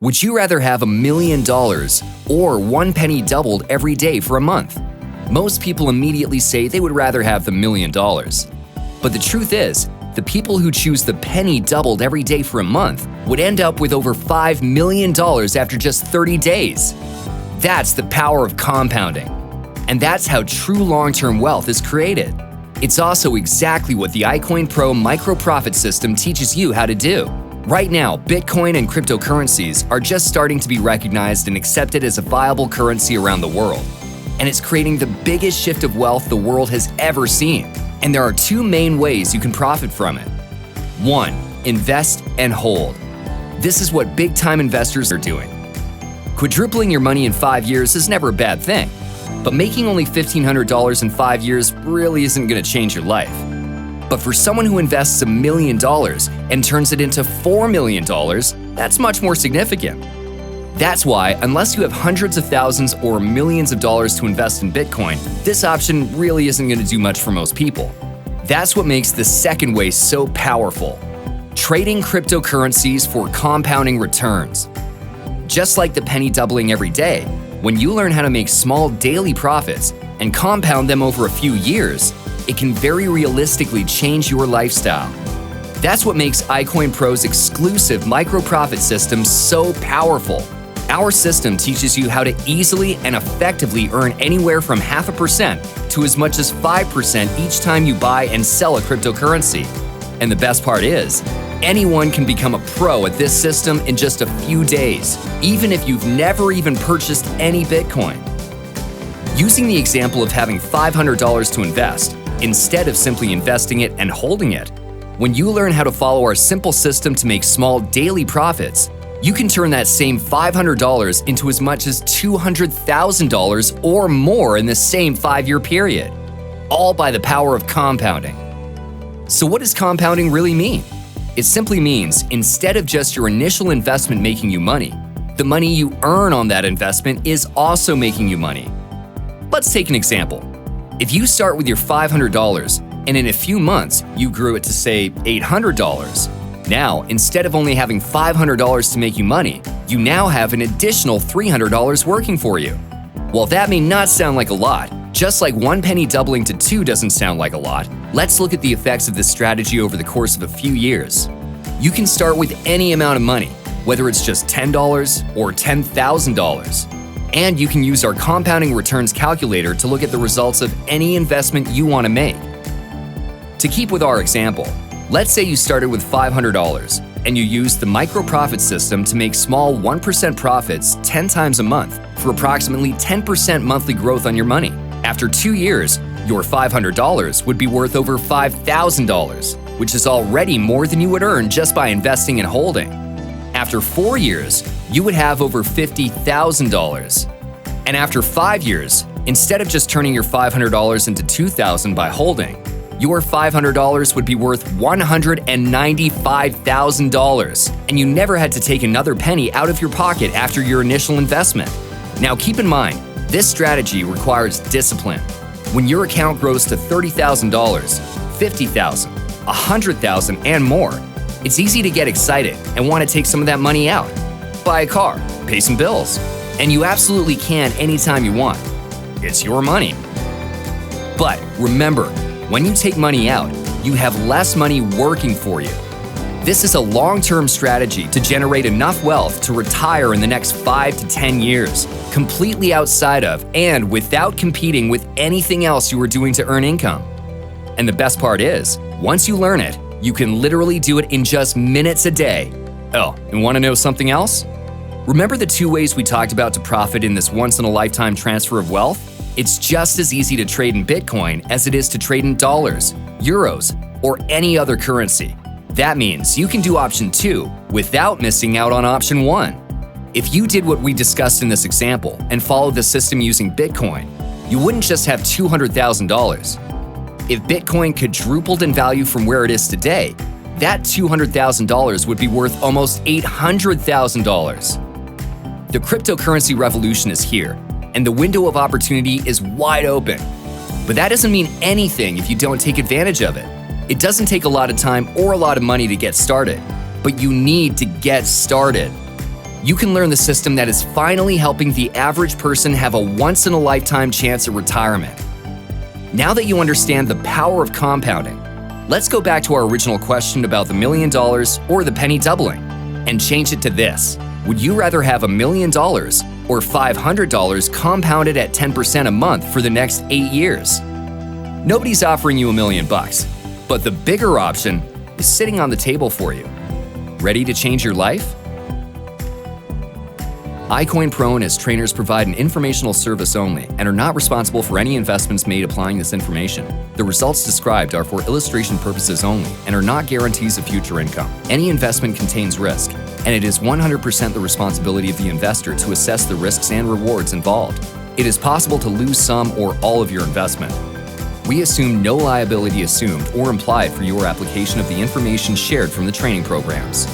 Would you rather have $1 million or one penny doubled every day for a month? Most people immediately say they would rather have the $1 million. But the truth is, the people who choose the penny doubled every day for a month would end up with over $5 million after just 30 days. That's the power of compounding. And that's how true long-term wealth is created. It's also exactly what the iCoinPro micro-profit system teaches you how to do. Right now, Bitcoin and cryptocurrencies are just starting to be recognized and accepted as a viable currency around the world. And it's creating the biggest shift of wealth the world has ever seen. And there are two main ways you can profit from it. 1. Invest and hold. This is what big-time investors are doing. Quadrupling your money in 5 years is never a bad thing, but making only $1,500 in 5 years really isn't going to change your life. But for someone who invests $1 million and turns it into $4 million, that's much more significant. That's why, unless you have hundreds of thousands or millions of dollars to invest in Bitcoin, this option really isn't going to do much for most people. That's what makes the second way so powerful: trading cryptocurrencies for compounding returns. Just like the penny doubling every day, when you learn how to make small daily profits and compound them over a few years, it can very realistically change your lifestyle. That's what makes iCoinPro's exclusive micro-profit system so powerful. Our system teaches you how to easily and effectively earn anywhere from 0.5% to as much as 5% each time you buy and sell a cryptocurrency. And the best part is, anyone can become a pro at this system in just a few days, even if you've never even purchased any Bitcoin. Using the example of having $500 to invest, instead of simply investing it and holding it, when you learn how to follow our simple system to make small daily profits, you can turn that same $500 into as much as $200,000 or more in the same 5-year period, all by the power of compounding. So what does compounding really mean? It simply means instead of just your initial investment making you money, the money you earn on that investment is also making you money. Let's take an example. If you start with your $500 and in a few months you grew it to, say, $800, now instead of only having $500 to make you money, you now have an additional $300 working for you. While that may not sound like a lot, just like one penny doubling to 2 doesn't sound like a lot, let's look at the effects of this strategy over the course of a few years. You can start with any amount of money, whether it's just $10 or $10,000. And you can use our compounding returns calculator to look at the results of any investment you want to make. To keep with our example, let's say you started with $500 and you used the micro-profit system to make small 1% profits 10 times a month for approximately 10% monthly growth on your money. After 2 years, your $500 would be worth over $5,000, which is already more than you would earn just by investing and holding. After 4 years, you would have over $50,000. And after 5 years, instead of just turning your $500 into $2,000 by holding, your $500 would be worth $195,000, and you never had to take another penny out of your pocket after your initial investment. Now keep in mind, this strategy requires discipline. When your account grows to $30,000, $50,000, $100,000, and more, it's easy to get excited and want to take some of that money out. Buy a car, pay some bills, and you absolutely can anytime you want. It's your money. But remember, when you take money out, you have less money working for you. This is a long-term strategy to generate enough wealth to retire in the next 5 to 10 years, completely outside of and without competing with anything else you are doing to earn income. And the best part is, once you learn it, you can literally do it in just minutes a day. Oh, and want to know something else? Remember the 2 ways we talked about to profit in this once-in-a-lifetime transfer of wealth? It's just as easy to trade in Bitcoin as it is to trade in dollars, euros, or any other currency. That means you can do option 2 without missing out on option 1. If you did what we discussed in this example and followed the system using Bitcoin, you wouldn't just have $200,000. If Bitcoin quadrupled in value from where it is today, that $200,000 would be worth almost $800,000. The cryptocurrency revolution is here, and the window of opportunity is wide open. But that doesn't mean anything if you don't take advantage of it. It doesn't take a lot of time or a lot of money to get started, but you need to get started. You can learn the system that is finally helping the average person have a once-in-a-lifetime chance at retirement. Now that you understand the power of compounding, let's go back to our original question about the $1 million or the penny doubling and change it to this. Would you rather have $1 million or $500 compounded at 10% a month for the next 8 years? Nobody's offering you $1 million, but the bigger option is sitting on the table for you. Ready to change your life? iCoinPro and its trainers provide an informational service only and are not responsible for any investments made applying this information. The results described are for illustration purposes only and are not guarantees of future income. Any investment contains risk, and it is 100% the responsibility of the investor to assess the risks and rewards involved. It is possible to lose some or all of your investment. We assume no liability assumed or implied for your application of the information shared from the training programs.